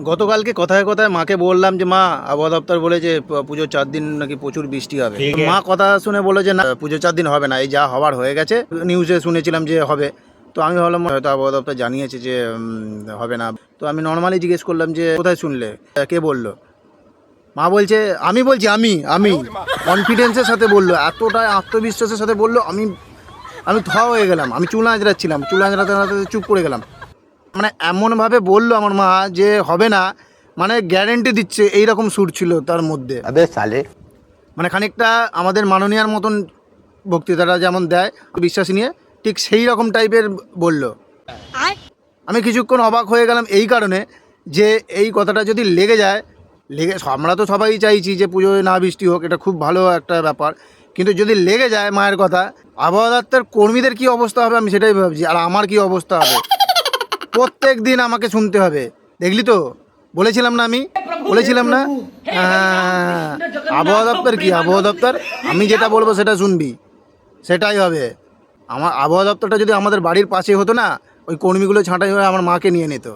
গতকালকে কথায় কথায় মাকে বললাম যে মা, আবহাওয়া দপ্তর বলেছে পুজোর 4 দিন নাকি প্রচুর বৃষ্টি হবে। মা কথা শুনে বলে যে না, পুজোর 4 দিন হবে না, এই যা হওয়ার হয়ে গেছে, নিউজে শুনেছিলাম যে হবে। তো আমি ভাবলাম হয়তো আবহাওয়া দপ্তর জানিয়েছে যে হবে না। তো আমি নর্মালি জিজ্ঞেস করলাম যে কোথায় শুনলে, কে বললো? মা বলছে আমি বলছি আমি আমি কনফিডেন্সের সাথে বললো, এতটাই আত্মবিশ্বাসের সাথে বললো, আমি আমি থ হয়ে গেলাম। আমি চুল আঁচড়াচ্ছিলাম, চুল আঁচড়াতে আঁচড়াতে চুপ করে গেলাম। মানে এমনভাবে বললো আমার মা যে হবে না, মানে গ্যারেন্টি দিচ্ছে, এইরকম সুর ছিল তার মধ্যে। अबे साले মানে খানিকটা আমাদের মাননীয়ার মতন বক্তৃতাটা যেমন দেয় বিশ্বাস নিয়ে, ঠিক সেই রকম টাইপের বললো। আমি কিছুক্ষণ অবাক হয়ে গেলাম এই কারণে যে এই কথাটা যদি লেগে যায়, আমরা তো সবাই চাইছি যে পুজোয় না বৃষ্টি হোক, এটা খুব ভালো একটা ব্যাপার। কিন্তু যদি লেগে যায় মায়ের কথা, আবহাওয়া দপ্তর কর্মীদের কী অবস্থা হবে আমি সেটাই ভাবছি, আর আমার কী অবস্থা হবে। প্রত্যেক দিন আমাকে শুনতে হবে। দেখলি তো, বলেছিলাম না, আমি বলেছিলাম না। হ্যাঁ, আবহাওয়া দপ্তর কি, আবহাওয়া দপ্তর আমি যেটা বলবো সেটা শুনবি, সেটাই হবে। আমার আবহাওয়া দপ্তরটা যদি আমাদের বাড়ির পাশে হতো না, ওই কর্মীগুলো ছাঁটাই হয়ে আমার মাকে নিয়ে নিত।